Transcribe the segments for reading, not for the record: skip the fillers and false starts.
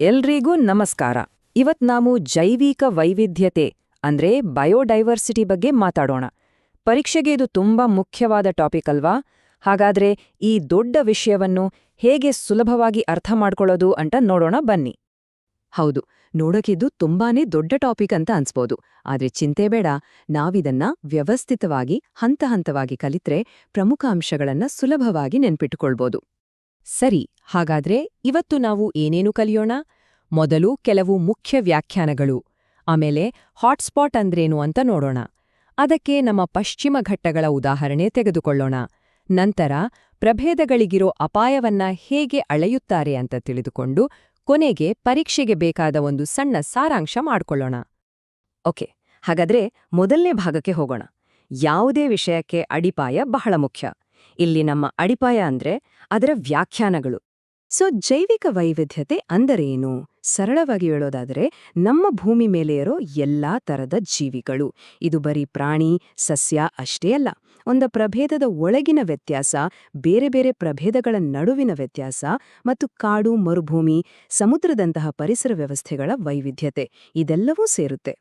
ಎಲ್ರಿಗೂ ನಮಸ್ಕಾರ. ಇವತ್ ನಾವು ಜೈವಿಕ ವೈವಿಧ್ಯತೆ ಅಂದ್ರೆ ಬಯೋಡೈವರ್ಸಿಟಿ ಬಗ್ಗೆ ಮಾತಾಡೋಣ. ಪರೀಕ್ಷೆಗೆ ಇದು ತುಂಬಾ ಮುಖ್ಯವಾದ ಟಾಪಿಕ್ ಅಲ್ವಾ? ಹಾಗಾದ್ರೆ ಈ ದೊಡ್ಡ ವಿಷಯವನ್ನು ಹೇಗೆ ಸುಲಭವಾಗಿ ಅರ್ಥ ಮಾಡ್ಕೊಳ್ಳೋದು ಅಂತ ನೋಡೋಣ ಬನ್ನಿ. ಹೌದು, ನೋಡೋಕಿದ್ದು ತುಂಬಾನೇ ದೊಡ್ಡ ಟಾಪಿಕ್ ಅಂತ ಅನ್ಸ್ಬೋದು. ಆದ್ರೆ ಚಿಂತೆ ಬೇಡ, ನಾವಿದನ್ನ ವ್ಯವಸ್ಥಿತವಾಗಿ ಹಂತ ಹಂತವಾಗಿ ಕಲಿತ್ರೆ ಪ್ರಮುಖ ಅಂಶಗಳನ್ನ ಸುಲಭವಾಗಿ ನೆನ್ಪಿಟ್ಟುಕೊಳ್ಬೋದು. ಸರಿ, ಹಾಗಾದ್ರೆ ಇವತ್ತು ನಾವು ಏನೇನು ಕಲಿಯೋಣ? ಮೊದಲು ಕೆಲವು ಮುಖ್ಯ ವ್ಯಾಖ್ಯಾನಗಳು, ಆಮೇಲೆ ಹಾಟ್ಸ್ಪಾಟ್ ಅಂದ್ರೇನು ಅಂತ ನೋಡೋಣ. ಅದಕ್ಕೆ ನಮ್ಮ ಪಶ್ಚಿಮ ಘಟ್ಟಗಳ ಉದಾಹರಣೆ ತೆಗೆದುಕೊಳ್ಳೋಣ. ನಂತರ ಪ್ರಭೇದಗಳಿಗಿರೋ ಅಪಾಯವನ್ನ ಹೇಗೆ ಅಳೆಯುತ್ತಾರೆ ಅಂತ ತಿಳಿದುಕೊಂಡು ಕೊನೆಗೆ ಪರೀಕ್ಷೆಗೆ ಬೇಕಾದ ಒಂದು ಸಣ್ಣ ಸಾರಾಂಶ ಮಾಡ್ಕೊಳ್ಳೋಣ. ಓಕೆ, ಹಾಗಾದ್ರೆ ಮೊದಲನೇ ಭಾಗಕ್ಕೆ ಹೋಗೋಣ. ಯಾವುದೇ ವಿಷಯಕ್ಕೆ ಅಡಿಪಾಯ ಬಹಳ ಮುಖ್ಯ. ಇಲ್ಲಿ ನಮ್ಮ ಅಡಿಪಾಯ ಅಂದ್ರೆ ಅದರ ವ್ಯಾಖ್ಯಾನಗಳು. ಜೈವಿಕ ವೈವಿಧ್ಯತೆ ಅಂದರೇನು? ಸರಳವಾಗಿ ಹೇಳೋದಾದರೆ ನಮ್ಮ ಭೂಮಿ ಮೇಲೆ ಇರೋ ಎಲ್ಲಾ ತರದ ಜೀವಿಗಳು. ಇದು ಬರೀ ಪ್ರಾಣಿ, ಸಸ್ಯ ಅಷ್ಟೇ ಅಲ್ಲ. ಒಂದು ಪ್ರಭೇದದ ಒಳಗಿನ ವ್ಯತ್ಯಾಸ, ಬೇರೆ ಬೇರೆ ಪ್ರಭೇದಗಳ ನಡುವಿನ ವ್ಯತ್ಯಾಸ ಮತ್ತು ಕಾಡು, ಮರುಭೂಮಿ, ಸಮುದ್ರದಂತಹ ಪರಿಸರ ವ್ಯವಸ್ಥೆಗಳ ವೈವಿಧ್ಯತೆ ಇದೆಲ್ಲವೂ ಸೇರುತ್ತೆ.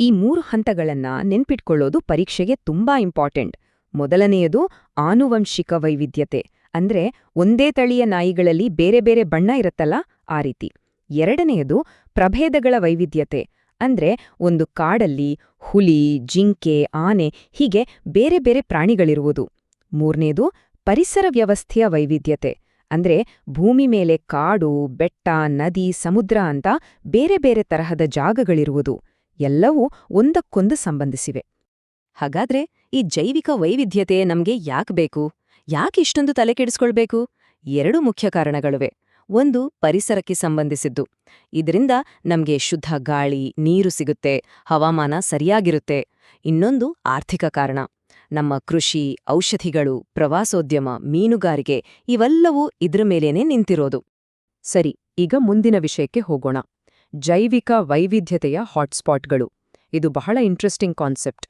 ಈ 3 ಹಂತಗಳನ್ನ ನೆನ್ಪಿಟ್ಕೊಳ್ಳೋದು ಪರೀಕ್ಷೆಗೆ ತುಂಬಾ ಇಂಪಾರ್ಟೆಂಟ್. ಮೊದಲನೆಯದು ಆನುವಂಶಿಕ ವೈವಿಧ್ಯತೆ, ಅಂದ್ರೆ ಒಂದೇ ತಳಿಯ ನಾಯಿಗಳಲ್ಲಿ ಬೇರೆ ಬೇರೆ ಬಣ್ಣ ಇರುತ್ತಲ್ಲ, ಆ ರೀತಿ. ಎರಡನೆಯದು ಪ್ರಭೇದಗಳ ವೈವಿಧ್ಯತೆ, ಅಂದ್ರೆ ಒಂದು ಕಾಡಲ್ಲಿ ಹುಲಿ, ಜಿಂಕೆ, ಆನೆ ಹೀಗೆ ಬೇರೆ ಬೇರೆ ಪ್ರಾಣಿಗಳಿರುವುದು. ಮೂರನೇದು ಪರಿಸರ ವ್ಯವಸ್ಥೆಯ ವೈವಿಧ್ಯತೆ, ಅಂದ್ರೆ ಭೂಮಿ ಮೇಲೆ ಕಾಡು, ಬೆಟ್ಟ, ನದಿ, ಸಮುದ್ರ ಅಂತ ಬೇರೆ ಬೇರೆ ತರಹದ ಜಾಗಗಳಿರುವುದು. ಎಲ್ಲವೂ ಒಂದಕ್ಕೊಂದು ಸಂಬಂಧಿಸಿವೆ. ಹಾಗಾದ್ರೆ ಈ ಜೈವಿಕ ವೈವಿಧ್ಯತೆ ನಮ್ಗೆ ಯಾಕೆ ಬೇಕು? ಯಾಕೆ ಇಷ್ಟೊಂದು ತಲೆ ಕೆಡಿಸ್ಕೊಳ್ಬೇಕು? 2 ಮುಖ್ಯ ಕಾರಣಗಳಿವೆ. ಒಂದು ಪರಿಸರಕ್ಕೆ ಸಂಬಂಧಿಸಿದ್ದು. ಇದರಿಂದ ನಮ್ಗೆ ಶುದ್ಧ ಗಾಳಿ, ನೀರು ಸಿಗುತ್ತೆ, ಹವಾಮಾನ ಸರಿಯಾಗಿರುತ್ತೆ. ಇನ್ನೊಂದು ಆರ್ಥಿಕ ಕಾರಣ. ನಮ್ಮ ಕೃಷಿ, ಔಷಧಿಗಳು, ಪ್ರವಾಸೋದ್ಯಮ, ಮೀನುಗಾರಿಕೆ ಇವೆಲ್ಲವೂ ಇದ್ರ ಮೇಲೇನೆ ನಿಂತಿರೋದು. ಸರಿ, ಈಗ ಮುಂದಿನ ವಿಷಯಕ್ಕೆ ಹೋಗೋಣ. ಜೈವಿಕ ವೈವಿಧ್ಯತೆಯ ಹಾಟ್ಸ್ಪಾಟ್ಗಳು. ಇದು ಬಹಳ ಇಂಟ್ರೆಸ್ಟಿಂಗ್ ಕಾನ್ಸೆಪ್ಟ್.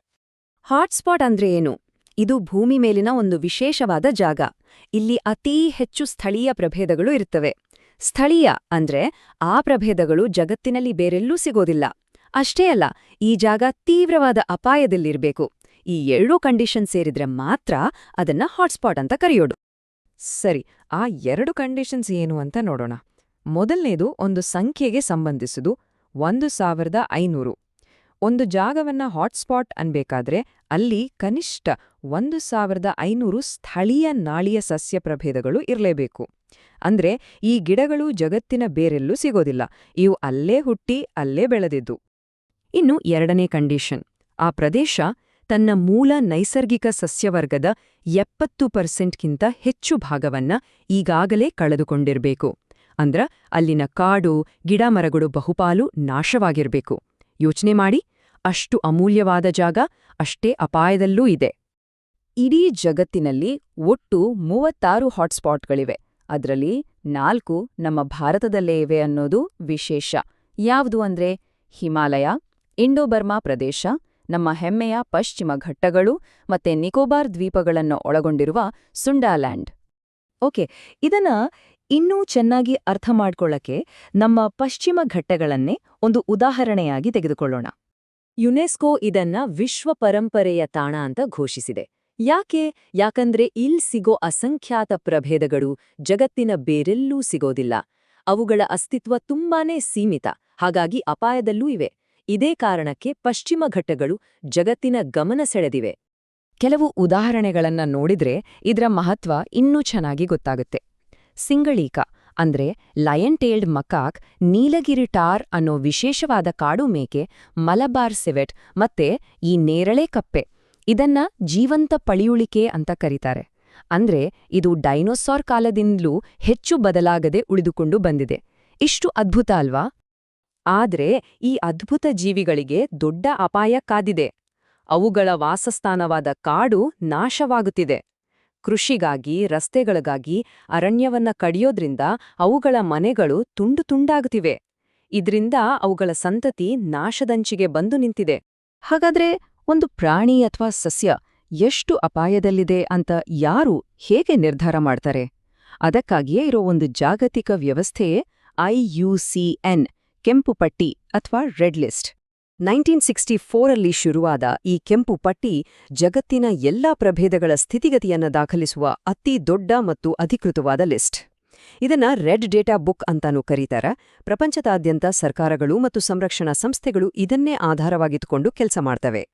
ಹಾಟ್ಸ್ಪಾಟ್ ಅಂದ್ರೆ ಏನು? ಇದು ಭೂಮಿ ಮೇಲಿನ ಒಂದು ವಿಶೇಷವಾದ ಜಾಗ. ಇಲ್ಲಿ ಅತೀ ಹೆಚ್ಚು ಸ್ಥಳೀಯ ಪ್ರಭೇದಗಳು ಇರುತ್ತವೆ. ಸ್ಥಳೀಯ ಅಂದ್ರೆ ಆ ಪ್ರಭೇದಗಳು ಜಗತ್ತಿನಲ್ಲಿ ಬೇರೆಲ್ಲೂ ಸಿಗೋದಿಲ್ಲ. ಅಷ್ಟೇ ಅಲ್ಲ, ಈ ಜಾಗ ತೀವ್ರವಾದ ಅಪಾಯದಲ್ಲಿರ್ಬೇಕು. ಈ 2 ಕಂಡೀಷನ್ ಸೇರಿದ್ರೆ ಮಾತ್ರ ಅದನ್ನ ಹಾಟ್ಸ್ಪಾಟ್ ಅಂತ ಕರೆಯೋದು. ಸರಿ, ಆ 2 ಕಂಡೀಷನ್ಸ್ ಏನು ಅಂತ ನೋಡೋಣ. ಮೊದಲನೇದು ಒಂದು ಸಂಖ್ಯೆಗೆ ಸಂಬಂಧಿಸುವುದು, 1500. ಒಂದು ಜಾಗವನ್ನ ಹಾಟ್ಸ್ಪಾಟ್ ಅನ್ಬೇಕಾದ್ರೆ ಅಲ್ಲಿ ಕನಿಷ್ಠ 1500 ಸ್ಥಳೀಯ ನಾಳೀಯ ಸಸ್ಯ ಪ್ರಭೇದಗಳು ಇರಲೇಬೇಕು. ಅಂದ್ರೆ ಈ ಗಿಡಗಳು ಜಗತ್ತಿನ ಬೇರೆಲ್ಲೂ ಸಿಗೋದಿಲ್ಲ, ಇವು ಅಲ್ಲೇ ಹುಟ್ಟಿ ಅಲ್ಲೇ ಬೆಳೆದಿದ್ದು. ಇನ್ನು ಎರಡನೇ ಕಂಡೀಷನ್, ಆ ಪ್ರದೇಶ ತನ್ನ ಮೂಲ ನೈಸರ್ಗಿಕ ಸಸ್ಯವರ್ಗದ 70%ಗಿಂತ ಹೆಚ್ಚು ಭಾಗವನ್ನ ಈಗಾಗಲೇ ಕಳೆದುಕೊಂಡಿರ್ಬೇಕು. ಅಂದ್ರ ಅಲ್ಲಿನ ಕಾಡು, ಗಿಡಮರಗಳು ಬಹುಪಾಲು ನಾಶವಾಗಿರ್ಬೇಕು. ಯೋಚನೆ ಮಾಡಿ, ಅಷ್ಟು ಅಮೂಲ್ಯವಾದ ಜಾಗ ಅಷ್ಟೇ ಅಪಾಯದಲ್ಲೂ ಇದೆ. ಇಡೀ ಜಗತ್ತಿನಲ್ಲಿ ಒಟ್ಟು 36 ಹಾಟ್ಸ್ಪಾಟ್ಗಳಿವೆ. ಅದರಲ್ಲಿ 4 ನಮ್ಮ ಭಾರತದಲ್ಲೇ ಇವೆ ಅನ್ನೋದು ವಿಶೇಷ. ಯಾವುದು ಅಂದ್ರೆ ಹಿಮಾಲಯ, ಇಂಡೋಬರ್ಮಾ ಪ್ರದೇಶ, ನಮ್ಮ ಹೆಮ್ಮೆಯ ಪಶ್ಚಿಮ ಘಟ್ಟಗಳು ಮತ್ತೆ ನಿಕೋಬಾರ್ ದ್ವೀಪಗಳನ್ನು ಒಳಗೊಂಡಿರುವ ಸುಂಡಾಲ್ಯಾಂಡ್. ಓಕೆ, ಇದನ್ನ ಇನ್ನೂ ಚೆನ್ನಾಗಿ ಅರ್ಥ ಮಾಡ್ಕೊಳ್ಳಕ್ಕೆ ನಮ್ಮ ಪಶ್ಚಿಮ ಘಟ್ಟಗಳನ್ನೇ ಒಂದು ಉದಾಹರಣೆಯಾಗಿ ತೆಗೆದುಕೊಳ್ಳೋಣ. ಯುನೆಸ್ಕೋ ಇದನ್ನ ವಿಶ್ವ ಪರಂಪರೆಯ ತಾಣ ಅಂತ ಘೋಷಿಸಿದೆ. ಯಾಕಂದ್ರೆ ಇಲ್ ಸಿಗೋ ಅಸಂಖ್ಯಾತ ಪ್ರಭೇದಗಳು ಜಗತ್ತಿನ ಬೇರೆಲ್ಲೂ ಸಿಗೋದಿಲ್ಲ. ಅವುಗಳ ಅಸ್ತಿತ್ವ ತುಂಬಾನೇ ಸೀಮಿತ, ಹಾಗಾಗಿ ಅಪಾಯದಲ್ಲೂ ಇವೆ. ಇದೇ ಕಾರಣಕ್ಕೆ ಪಶ್ಚಿಮ ಘಟ್ಟಗಳು ಜಗತ್ತಿನ ಗಮನ ಸೆಳೆದಿವೆ. ಕೆಲವು ಉದಾಹರಣೆಗಳನ್ನ ನೋಡಿದ್ರೆ ಇದರ ಮಹತ್ವ ಇನ್ನೂ ಚೆನ್ನಾಗಿ ಗೊತ್ತಾಗುತ್ತೆ. ಸಿಂಗಳೀಕ ಅಂದ್ರೆ ಲಯನ್ ಟೇಲ್ಡ್ ಮಕಾಕ್, ನೀಲಗಿರಿ ಟಾರ್ ಅನ್ನೋ ವಿಶೇಷವಾದ ಕಾಡು ಮೇಕೆ, ಮಲಬಾರ್ ಸಿವೆಟ್ ಮತ್ತೆ ಈ ನೇರಳೆ ಕಪ್ಪೆ, ಇದನ್ನ ಜೀವಂತ ಪಳಿಯುಳಿಕೆ ಅಂತ ಕರೀತಾರೆ. ಅಂದ್ರೆ ಇದು ಡೈನೋಸಾರ್ ಕಾಲದಿಂದಲೂ ಹೆಚ್ಚು ಬದಲಾಗದೆ ಉಳಿದುಕೊಂಡು ಬಂದಿದೆ. ಇಷ್ಟು ಅದ್ಭುತ ಅಲ್ವಾ? ಆದ್ರೆ ಈ ಅದ್ಭುತ ಜೀವಿಗಳಿಗೆ ದೊಡ್ಡ ಅಪಾಯ ಕಾದಿದೆ. ಅವುಗಳ ವಾಸಸ್ಥಾನವಾದ ಕಾಡು ನಾಶವಾಗುತ್ತಿದೆ. ಕೃಷಿಗಾಗಿ, ರಸ್ತೆಗಳಿಗಾಗಿ ಅರಣ್ಯವನ್ನ ಕಡಿಯೋದ್ರಿಂದ ಅವುಗಳ ಮನೆಗಳು ತುಂಡು ತುಂಡಾಗುತ್ತಿವೆ. ಇದ್ರಿಂದ ಅವುಗಳ ಸಂತತಿ ನಾಶದಂಚಿಗೆ ಬಂದು ನಿಂತಿದೆ. ಹಾಗಾದ್ರೆ ಒಂದು ಪ್ರಾಣಿ ಅಥವಾ ಸಸ್ಯ ಎಷ್ಟು ಅಪಾಯದಲ್ಲಿದೆ ಅಂತ ಯಾರು ಹೇಗೆ ನಿರ್ಧಾರ ಮಾಡ್ತಾರೆ? ಅದಕ್ಕಾಗಿಯೇ ಇರೋ ಒಂದು ಜಾಗತಿಕ ವ್ಯವಸ್ಥೆಯೇ IUCN ಕೆಂಪು ಪಟ್ಟಿ ಅಥವಾ ರೆಡ್ ಲಿಸ್ಟ್. 1964ರಲ್ಲಿ ಶುರುವಾದ ಈ ಕೆಂಪು ಪಟ್ಟಿ ಜಗತ್ತಿನ ಎಲ್ಲಾ ಪ್ರಭೇದಗಳ ಸ್ಥಿತಿಗತಿಯನ್ನು ದಾಖಲಿಸುವ ಅತಿ ದೊಡ್ಡ ಮತ್ತು ಅಧಿಕೃತವಾದ ಲಿಸ್ಟ್. ಇದನ್ನ ರೆಡ್ ಡೇಟಾ ಬುಕ್ ಅಂತಾನೂ ಕರೀತಾರೆ. ಪ್ರಪಂಚದಾದ್ಯಂತ ಸರ್ಕಾರಗಳು ಮತ್ತು ಸಂರಕ್ಷಣಾ ಸಂಸ್ಥೆಗಳು ಇದನ್ನೇ ಆಧಾರವಾಗಿಟ್ಟುಕೊಂಡು ಕೆಲಸ ಮಾಡ್ತವೆ.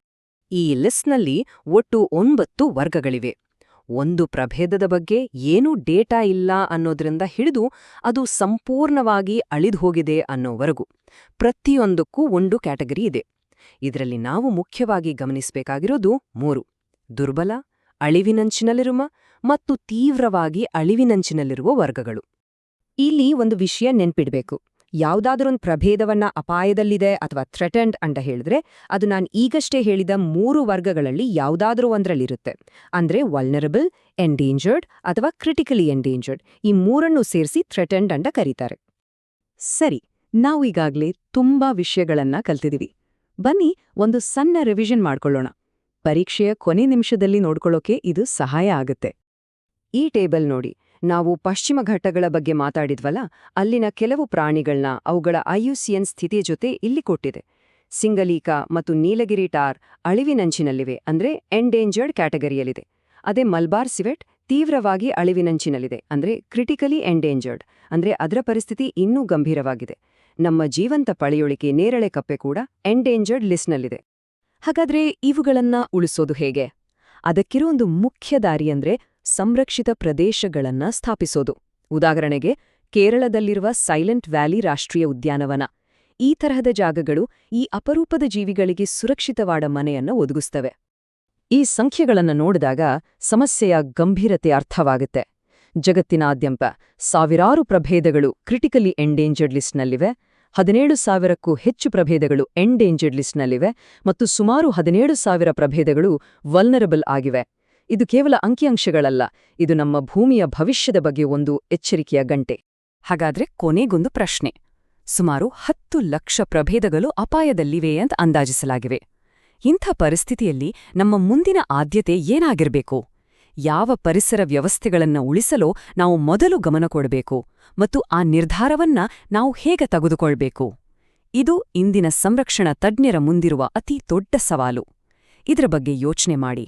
ಈ ಲಿಸ್ಟ್ನಲ್ಲಿ ಒಟ್ಟು 9 ವರ್ಗಗಳಿವೆ. ಒಂದು ಪ್ರಭೇದದ ಬಗ್ಗೆ ಏನೂ ಡೇಟಾ ಇಲ್ಲ ಅನ್ನೋದ್ರಿಂದ ಹಿಡಿದು ಅದು ಸಂಪೂರ್ಣವಾಗಿ ಅಳಿದುಹೋಗಿದೆ ಅನ್ನೋವರೆಗೂ ಪ್ರತಿಯೊಂದಕ್ಕೂ ಒಂದು ಕ್ಯಾಟಗರಿ ಇದೆ. ಇದರಲ್ಲಿ ನಾವು ಮುಖ್ಯವಾಗಿ ಗಮನಿಸಬೇಕಾಗಿರೋದು 3: ದುರ್ಬಲ, ಅಳಿವಿನಂಚಿನಲ್ಲಿರುವ ಮತ್ತು ತೀವ್ರವಾಗಿ ಅಳಿವಿನಂಚಿನಲ್ಲಿರುವ ವರ್ಗಗಳು. ಇಲ್ಲಿ ಒಂದು ವಿಷಯ ನೆನ್ಪಿಡ್ಬೇಕು. ಯಾವುದಾದ್ರೊಂದು ಪ್ರಭೇದವನ್ನ ಅಪಾಯದಲ್ಲಿದೆ ಅಥವಾ ಥ್ರೆಟೆಂಡ್ ಅಂತ ಹೇಳಿದ್ರೆ ಅದು ನಾನು ಈಗಷ್ಟೇ ಹೇಳಿದ 3 ವರ್ಗಗಳಲ್ಲಿ ಯಾವುದಾದ್ರೂ ಒಂದರಲ್ಲಿರುತ್ತೆ. ಅಂದ್ರೆ ವಲ್ನರಬಲ್, ಎಂಡೇಂಜರ್ಡ್ ಅಥವಾ ಕ್ರಿಟಿಕಲಿ ಎಂಡೇಂಜರ್ಡ್, ಈ 3 ಸೇರಿಸಿ ಥ್ರೆಟೆಂಡ್ ಅಂತ ಕರೀತಾರೆ. ಸರಿ, ನಾವು ಈಗಾಗಲೇ ತುಂಬಾ ವಿಷಯಗಳನ್ನ ಕಲ್ತಿದೀವಿ. ಬನ್ನಿ ಒಂದು ಸಣ್ಣ ರಿವಿಷನ್ ಮಾಡ್ಕೊಳ್ಳೋಣ. ಪರೀಕ್ಷೆಯ ಕೊನೆ ನಿಮಿಷದಲ್ಲಿ ನೋಡ್ಕೊಳ್ಳೋಕೆ ಇದು ಸಹಾಯ ಆಗುತ್ತೆ. ಈ ಟೇಬಲ್ ನೋಡಿ. ನಾವು ಪಶ್ಚಿಮ ಘಟ್ಟಗಳ ಬಗ್ಗೆ ಮಾತಾಡಿದ್ವಲ್ಲ, ಅಲ್ಲಿನ ಕೆಲವು ಪ್ರಾಣಿಗಳನ್ನ ಅವುಗಳ IUCN ಸ್ಥಿತಿಯ ಜೊತೆ ಇಲ್ಲಿ ಕೊಟ್ಟಿದೆ. ಸಿಂಗಲೀಕ ಮತ್ತು ನೀಲಗಿರಿ ಟಾರ್ ಅಳಿವಿನಂಚಿನಲ್ಲಿವೆ, ಅಂದ್ರೆ ಎಂಡೇಂಜರ್ಡ್ ಕ್ಯಾಟಗರಿಯಲ್ಲಿದೆ. ಅದೇ ಮಲ್ಬಾರ್ ಸಿವೆಟ್ ತೀವ್ರವಾಗಿ ಅಳಿವಿನಂಚಿನಲ್ಲಿದೆ, ಅಂದ್ರೆ ಕ್ರಿಟಿಕಲಿ ಎಂಡೇಂಜರ್ಡ್, ಅಂದ್ರೆ ಅದರ ಪರಿಸ್ಥಿತಿ ಇನ್ನೂ ಗಂಭೀರವಾಗಿದೆ. ನಮ್ಮ ಜೀವಂತ ಪಳೆಯೊಳಿಕೆ ನೇರಳೆ ಕಪ್ಪೆ ಕೂಡ ಎಂಡೇಂಜರ್ಡ್ ಲಿಸ್ಟ್ನಲ್ಲಿದೆ. ಹಾಗಾದ್ರೆ ಇವುಗಳನ್ನ ಉಳಿಸೋದು ಹೇಗೆ? ಅದಕ್ಕಿರೋ ಒಂದು ಮುಖ್ಯ ದಾರಿ ಅಂದ್ರೆ ಸಂರಕ್ಷಿತ ಪ್ರದೇಶಗಳನ್ನ ಸ್ಥಾಪಿಸೋದು. ಉದಾಹರಣೆಗೆ ಕೇರಳದಲ್ಲಿರುವ ಸೈಲೆಂಟ್ ವ್ಯಾಲಿ ರಾಷ್ಟ್ರೀಯ ಉದ್ಯಾನವನ. ಈ ತರಹದ ಜಾಗಗಳು ಈ ಅಪರೂಪದ ಜೀವಿಗಳಿಗೆ ಸುರಕ್ಷಿತವಾದ ಮನೆಯನ್ನ ಒದಗಿಸ್ತವೆ. ಈ ಸಂಖ್ಯೆಗಳನ್ನು ನೋಡಿದಾಗ ಸಮಸ್ಯೆಯ ಗಂಭೀರತೆ ಅರ್ಥವಾಗುತ್ತೆ. ಜಗತ್ತಿನಾದ್ಯಂತ ಸಾವಿರಾರು ಪ್ರಭೇದಗಳು ಕ್ರಿಟಿಕಲಿ ಎಂಡೇಂಜರ್ಡ್ ಲಿಸ್ಟ್ನಲ್ಲಿವೆ, 17,000ಕ್ಕೂ ಹೆಚ್ಚು ಪ್ರಭೇದಗಳು ಎಂಡೇಂಜರ್ಡ್ ಲಿಸ್ಟ್ನಲ್ಲಿವೆ ಮತ್ತು ಸುಮಾರು 17,000 ಪ್ರಭೇದಗಳು ವಲ್ನರಬಲ್ ಆಗಿವೆ. ಇದು ಕೇವಲ ಅಂಕಿಅಂಶಗಳಲ್ಲ, ಇದು ನಮ್ಮ ಭೂಮಿಯ ಭವಿಷ್ಯದ ಬಗ್ಗೆ ಒಂದು ಎಚ್ಚರಿಕೆಯ ಗಂಟೆ. ಹಾಗಾದ್ರೆ ಕೊನೆಗೊಂದು ಪ್ರಶ್ನೆ. ಸುಮಾರು 10 ಲಕ್ಷ ಪ್ರಭೇದಗಳು ಅಪಾಯದಲ್ಲಿವೆ ಅಂತ ಅಂದಾಜಿಸಲಾಗಿವೆ. ಇಂಥ ಪರಿಸ್ಥಿತಿಯಲ್ಲಿ ನಮ್ಮ ಮುಂದಿನ ಆದ್ಯತೆ ಏನಾಗಿರಬೇಕು? ಯಾವ ಪರಿಸರ ವ್ಯವಸ್ಥೆಗಳನ್ನ ಉಳಿಸಲು ನಾವು ಮೊದಲು ಗಮನ ಕೊಡಬೇಕು ಮತ್ತು ಆ ನಿರ್ಧಾರವನ್ನ ನಾವು ಹೇಗೆ ತೆಗೆದುಕೊಳ್ಬೇಕು? ಇದು ಇಂದಿನ ಸಂರಕ್ಷಣಾ ತಜ್ಞರ ಮುಂದಿರುವ ಅತಿ ದೊಡ್ಡ ಸವಾಲು. ಇದರ ಬಗ್ಗೆ ಯೋಚನೆ ಮಾಡಿ.